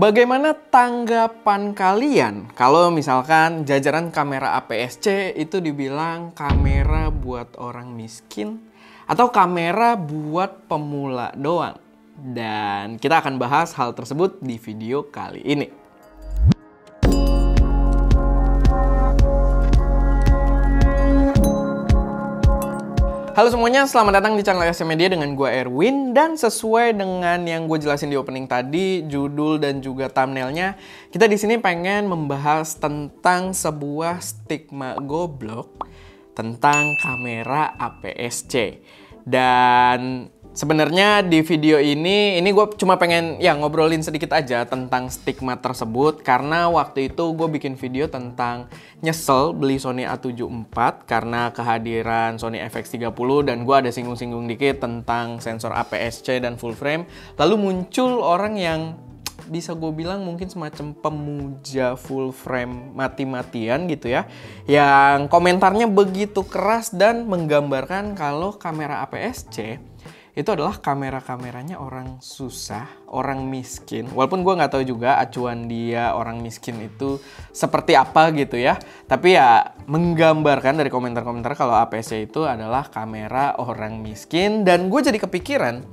Bagaimana tanggapan kalian kalau misalkan jajaran kamera APS-C itu dibilang kamera buat orang miskin atau kamera buat pemula doang? Dan kita akan bahas hal tersebut di video kali ini. Halo semuanya, selamat datang di channel SM Media dengan gue Erwin. Dan sesuai dengan yang gue jelasin di opening tadi, judul dan juga thumbnailnya, kita di sini pengen membahas tentang sebuah stigma goblok tentang kamera APS-C. Dan sebenarnya di video ini gue cuma pengen ngobrolin sedikit aja tentang stigma tersebut. Karena waktu itu gue bikin video tentang nyesel beli Sony A7 IV karena kehadiran Sony FX30. Dan gue ada singgung-singgung dikit tentang sensor APS-C dan full frame. Lalu muncul orang yang bisa gue bilang mungkin semacam pemuja full frame mati-matian gitu ya, yang komentarnya begitu keras dan menggambarkan kalau kamera APS-C itu adalah kamera-kameranya orang susah, orang miskin. Walaupun gue nggak tahu juga acuan dia orang miskin itu seperti apa gitu ya. Tapi ya menggambarkan dari komentar-komentar kalau APS-C itu adalah kamera orang miskin. Dan gue jadi kepikiran,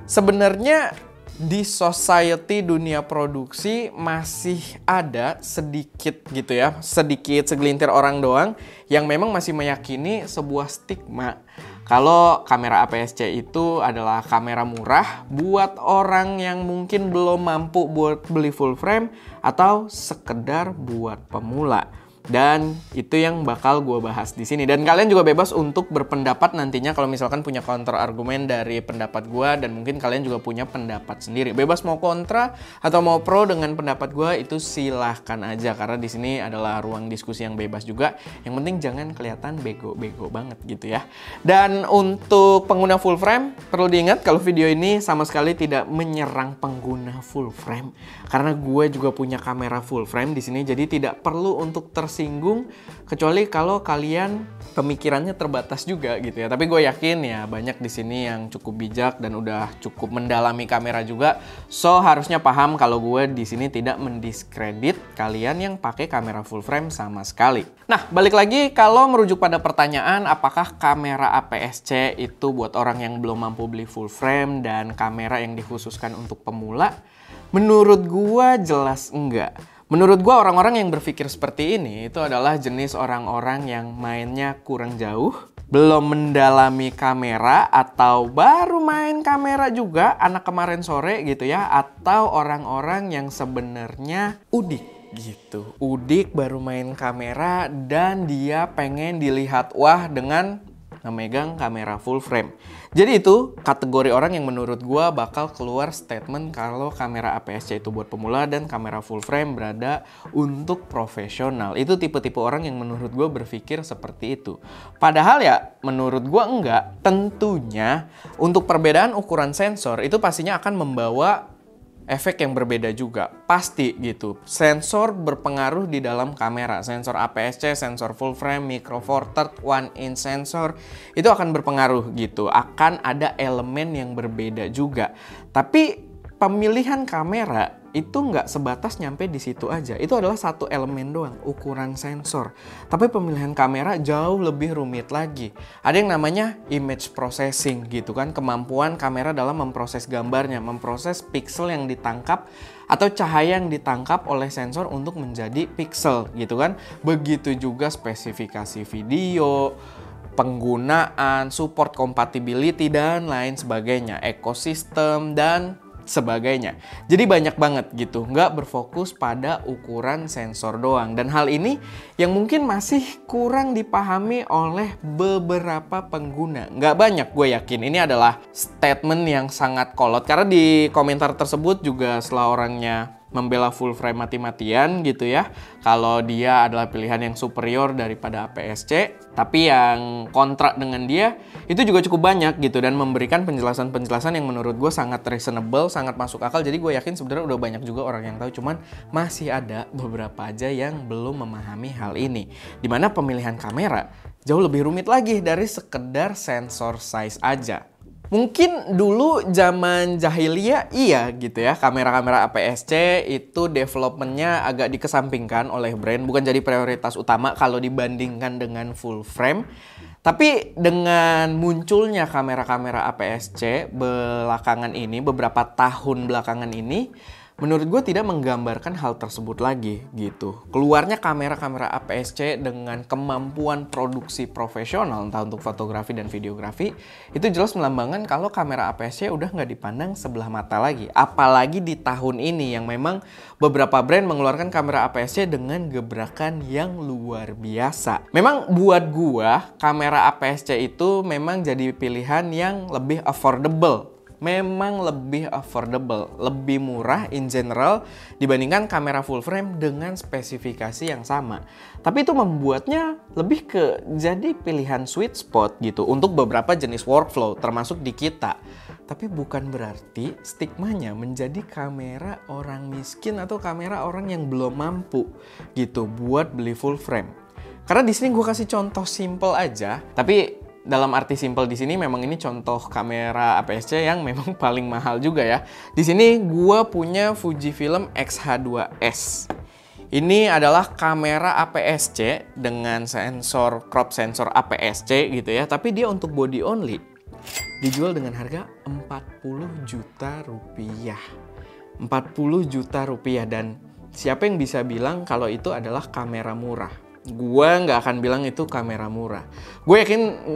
sebenarnya di society dunia produksi masih ada sedikit gitu ya, sedikit segelintir orang doang yang memang masih meyakini sebuah stigma kalau kamera APS-C itu adalah kamera murah buat orang yang mungkin belum mampu buat beli full frame atau sekedar buat pemula. Dan itu yang bakal gue bahas di sini. Dan kalian juga bebas untuk berpendapat nantinya kalau misalkan punya counter argumen dari pendapat gue, dan mungkin kalian juga punya pendapat sendiri. Bebas mau kontra atau mau pro dengan pendapat gue, itu silahkan aja karena di sini adalah ruang diskusi yang bebas juga. Yang penting jangan kelihatan bego-bego banget gitu ya. Dan untuk pengguna full frame, perlu diingat kalau video ini sama sekali tidak menyerang pengguna full frame karena gue juga punya kamera full frame di sini, jadi tidak perlu untuk tersinggung kecuali kalau kalian pemikirannya terbatas juga gitu ya. Tapi gue yakin ya banyak di sini yang cukup bijak dan udah cukup mendalami kamera juga, so harusnya paham kalau gue di sini tidak mendiskredit kalian yang pakai kamera full frame sama sekali. Nah, balik lagi kalau merujuk pada pertanyaan apakah kamera APS-C itu buat orang yang belum mampu beli full frame dan kamera yang dikhususkan untuk pemula, menurut gue jelas enggak. Menurut gue orang-orang yang berpikir seperti ini itu adalah jenis orang-orang yang mainnya kurang jauh, belum mendalami kamera, atau baru main kamera juga anak kemarin sore gitu ya, atau orang-orang yang sebenarnya udik gitu. Udik baru main kamera dan dia pengen dilihat wah dengan memegang kamera full frame. Jadi itu kategori orang yang menurut gua bakal keluar statement kalau kamera APS-C itu buat pemula dan kamera full frame berada untuk profesional. Itu tipe-tipe orang yang menurut gua berpikir seperti itu. Padahal ya menurut gua enggak. Tentunya untuk perbedaan ukuran sensor itu pastinya akan membawa efek yang berbeda juga, pasti gitu. Sensor berpengaruh di dalam kamera. Sensor APS-C, sensor full frame, micro four third, 1-inch sensor, itu akan berpengaruh gitu. Akan ada elemen yang berbeda juga. Tapi pemilihan kamera itu nggak sebatas nyampe di situ aja. Itu adalah satu elemen doang, ukuran sensor. Tapi pemilihan kamera jauh lebih rumit lagi. Ada yang namanya image processing gitu kan. Kemampuan kamera dalam memproses gambarnya, memproses pixel yang ditangkap atau cahaya yang ditangkap oleh sensor untuk menjadi pixel gitu kan. Begitu juga spesifikasi video, penggunaan, support compatibility, dan lain sebagainya, ekosistem, dan sebagainya. Jadi banyak banget gitu, nggak berfokus pada ukuran sensor doang. Dan hal ini yang mungkin masih kurang dipahami oleh beberapa pengguna. Nggak banyak, gue yakin. Ini adalah statement yang sangat kolot. Karena di komentar tersebut juga setelah orangnya membela full frame mati-matian gitu ya, kalau dia adalah pilihan yang superior daripada APS-C. Tapi yang kontra dengan dia itu juga cukup banyak gitu, dan memberikan penjelasan-penjelasan yang menurut gue sangat reasonable, sangat masuk akal. Jadi gue yakin sebenarnya udah banyak juga orang yang tahu, cuman masih ada beberapa aja yang belum memahami hal ini. Dimana pemilihan kamera jauh lebih rumit lagi dari sekedar sensor size aja. Mungkin dulu zaman jahiliyah iya gitu ya, kamera-kamera APS-C itu developmentnya agak dikesampingkan oleh brand, bukan jadi prioritas utama kalau dibandingkan dengan full frame. Tapi dengan munculnya kamera-kamera APS-C belakangan ini, beberapa tahun belakangan ini, menurut gue tidak menggambarkan hal tersebut lagi gitu. Keluarnya kamera-kamera APS-C dengan kemampuan produksi profesional, entah untuk fotografi dan videografi, itu jelas melambangkan kalau kamera APS-C udah nggak dipandang sebelah mata lagi. Apalagi di tahun ini yang memang beberapa brand mengeluarkan kamera APS-C dengan gebrakan yang luar biasa. Memang buat gua, kamera APS-C itu memang jadi pilihan yang lebih affordable. Memang lebih affordable, lebih murah in general dibandingkan kamera full frame dengan spesifikasi yang sama. Tapi itu membuatnya lebih ke jadi pilihan sweet spot gitu untuk beberapa jenis workflow termasuk di kita. Tapi bukan berarti stigmanya menjadi kamera orang miskin atau kamera orang yang belum mampu gitu buat beli full frame. Karena di sini gue kasih contoh simple aja, tapi dalam arti simple di sini memang ini contoh kamera APS-C yang memang paling mahal juga ya. Di sini gua punya Fujifilm X-H2S. Ini adalah kamera APS-C dengan sensor crop sensor APS-C gitu ya, tapi dia untuk body only. Dijual dengan harga 40 juta rupiah. 40 juta rupiah, dan siapa yang bisa bilang kalau itu adalah kamera murah? Gue nggak akan bilang itu kamera murah. Gue yakin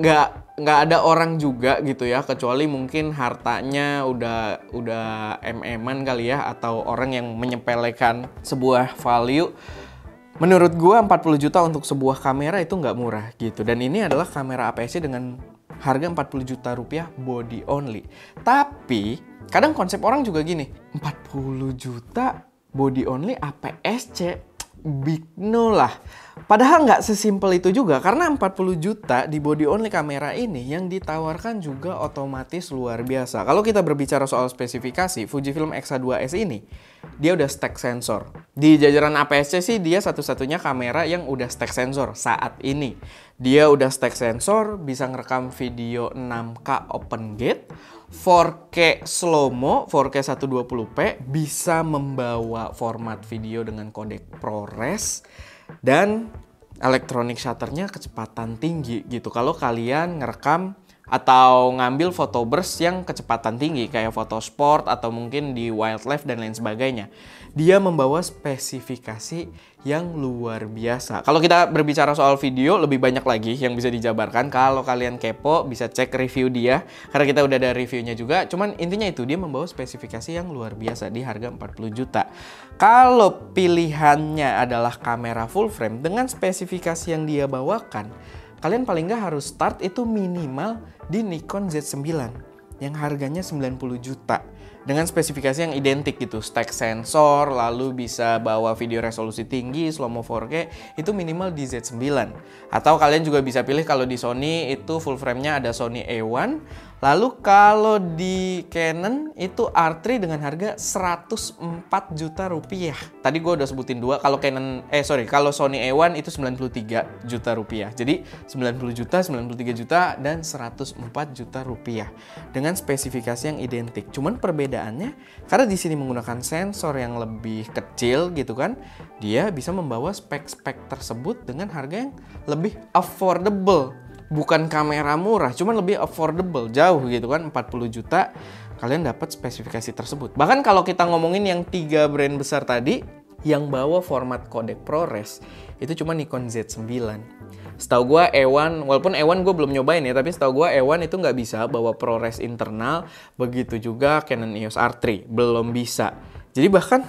nggak ada orang juga gitu ya, kecuali mungkin hartanya udah MM-an kali ya, atau orang yang menyepelekan sebuah value. Menurut gue 40 juta untuk sebuah kamera itu nggak murah gitu. Dan ini adalah kamera APS-C dengan harga 40 juta rupiah body only. Tapi kadang konsep orang juga gini, 40 juta body only APS-C, big no lah. Padahal nggak sesimpel itu juga, karena 40 juta di body only kamera ini yang ditawarkan juga otomatis luar biasa. Kalau kita berbicara soal spesifikasi, Fujifilm X-H2S ini dia udah stack sensor. Di jajaran APS-C sih dia satu-satunya kamera yang udah stack sensor saat ini. Dia udah stack sensor, bisa ngerekam video 6K open gate, 4K slow-mo, 4K 120p, bisa membawa format video dengan kodek ProRes, dan electronic shutternya kecepatan tinggi gitu. Kalau kalian ngerekam atau ngambil foto burst yang kecepatan tinggi kayak foto sport atau mungkin di wildlife dan lain sebagainya, dia membawa spesifikasi yang luar biasa. Kalau kita berbicara soal video, lebih banyak lagi yang bisa dijabarkan. Kalau kalian kepo bisa cek review dia, karena kita udah ada reviewnya juga. Cuman intinya itu, dia membawa spesifikasi yang luar biasa di harga 40 juta. Kalau pilihannya adalah kamera full frame dengan spesifikasi yang dia bawakan, kalian paling nggak harus start itu minimal di Nikon Z9 yang harganya 90 juta. Dengan spesifikasi yang identik gitu, stack sensor, lalu bisa bawa video resolusi tinggi, slow-mo 4K, itu minimal di Z9. Atau kalian juga bisa pilih kalau di Sony itu full frame-nya ada Sony A1. Lalu kalau di Canon itu R3 dengan harga 104 juta rupiah. Tadi gue udah sebutin dua, kalau kalau Sony A1 itu 93 juta rupiah. Jadi 90 juta, 93 juta, dan 104 juta rupiah. Dengan spesifikasi yang identik. Cuman perbedaannya, karena di sini menggunakan sensor yang lebih kecil gitu kan, dia bisa membawa spek-spek tersebut dengan harga yang lebih affordable. Bukan kamera murah, cuman lebih affordable, jauh gitu kan, 40 juta kalian dapat spesifikasi tersebut. Bahkan kalau kita ngomongin yang 3 brand besar tadi yang bawa format kodek ProRes, itu cuma Nikon Z9. Setahu gue A1, walaupun A1 gue belum nyobain ya, tapi setahu gue A1 itu nggak bisa bawa ProRes internal, begitu juga Canon EOS R3 belum bisa. Jadi bahkan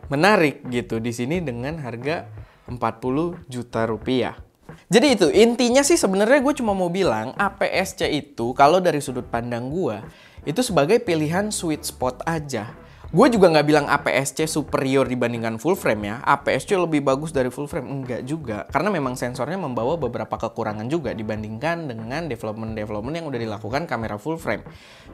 menarik gitu di sini dengan harga 40 juta rupiah. Jadi itu, intinya sih sebenarnya gue cuma mau bilang APS-C itu kalau dari sudut pandang gue itu sebagai pilihan sweet spot aja. Gue juga nggak bilang APS-C superior dibandingkan full frame ya. APS-C lebih bagus dari full frame, enggak juga. Karena memang sensornya membawa beberapa kekurangan juga dibandingkan dengan development yang udah dilakukan kamera full frame.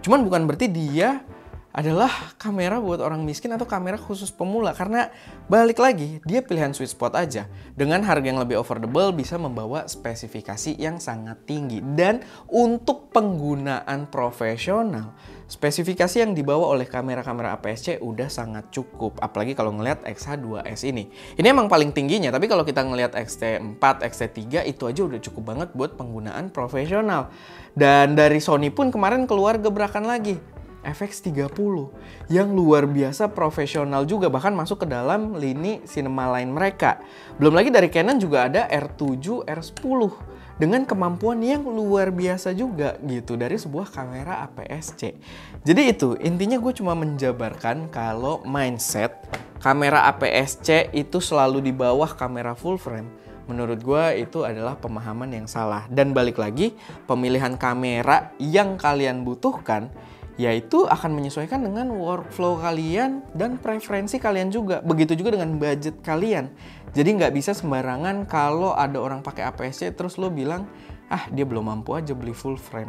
Cuman bukan berarti dia adalah kamera buat orang miskin atau kamera khusus pemula. Karena balik lagi, dia pilihan sweet spot aja. Dengan harga yang lebih affordable bisa membawa spesifikasi yang sangat tinggi. Dan untuk penggunaan profesional, spesifikasi yang dibawa oleh kamera-kamera APS-C udah sangat cukup. Apalagi kalau ngelihat X-H2S ini. Ini emang paling tingginya, tapi kalau kita ngelihat X-T4, X-T3 itu aja udah cukup banget buat penggunaan profesional. Dan dari Sony pun kemarin keluar gebrakan lagi. FX30 yang luar biasa profesional juga, bahkan masuk ke dalam lini cinema line mereka. Belum lagi dari Canon juga ada R7, R10 dengan kemampuan yang luar biasa juga gitu dari sebuah kamera APS-C. Jadi itu intinya, gue cuma menjabarkan kalau mindset kamera APS-C itu selalu di bawah kamera full frame. Menurut gue itu adalah pemahaman yang salah. Dan balik lagi, pemilihan kamera yang kalian butuhkan yaitu akan menyesuaikan dengan workflow kalian dan preferensi kalian juga. Begitu juga dengan budget kalian. Jadi nggak bisa sembarangan kalau ada orang pakai APS-C terus lo bilang, ah dia belum mampu aja beli full frame.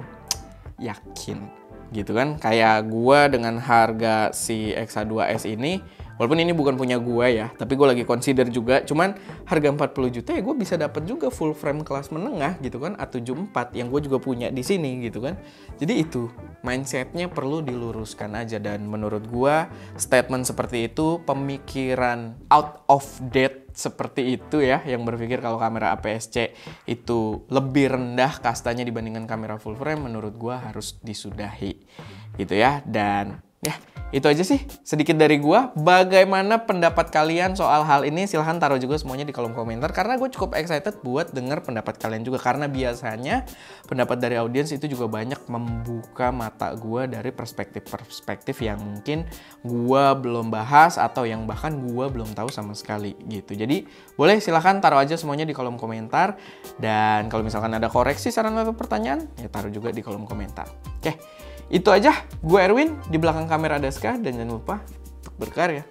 Yakin gitu kan? Kayak gua dengan harga si X-H2S ini, walaupun ini bukan punya gue ya, tapi gue lagi consider juga. Cuman harga 40 juta ya gue bisa dapat juga full frame kelas menengah gitu kan, A74 yang gue juga punya di sini gitu kan. Jadi itu mindsetnya perlu diluruskan aja. Dan menurut gue statement seperti itu, pemikiran out of date seperti itu ya, yang berpikir kalau kamera APS-C itu lebih rendah kastanya dibandingkan kamera full frame, menurut gue harus disudahi gitu ya. Dan ya, itu aja sih sedikit dari gua. Bagaimana pendapat kalian soal hal ini? Silahkan taruh juga semuanya di kolom komentar. Karena gue cukup excited buat denger pendapat kalian juga. Karena biasanya pendapat dari audiens itu juga banyak membuka mata gua dari perspektif-perspektif yang mungkin gua belum bahas atau yang bahkan gua belum tahu sama sekali gitu. Jadi boleh silahkan taruh aja semuanya di kolom komentar. Dan kalau misalkan ada koreksi, saran atau pertanyaan, ya taruh juga di kolom komentar. Oke. Itu aja, gue Erwin, di belakang kamera ada Ska, dan jangan lupa untuk berkarya.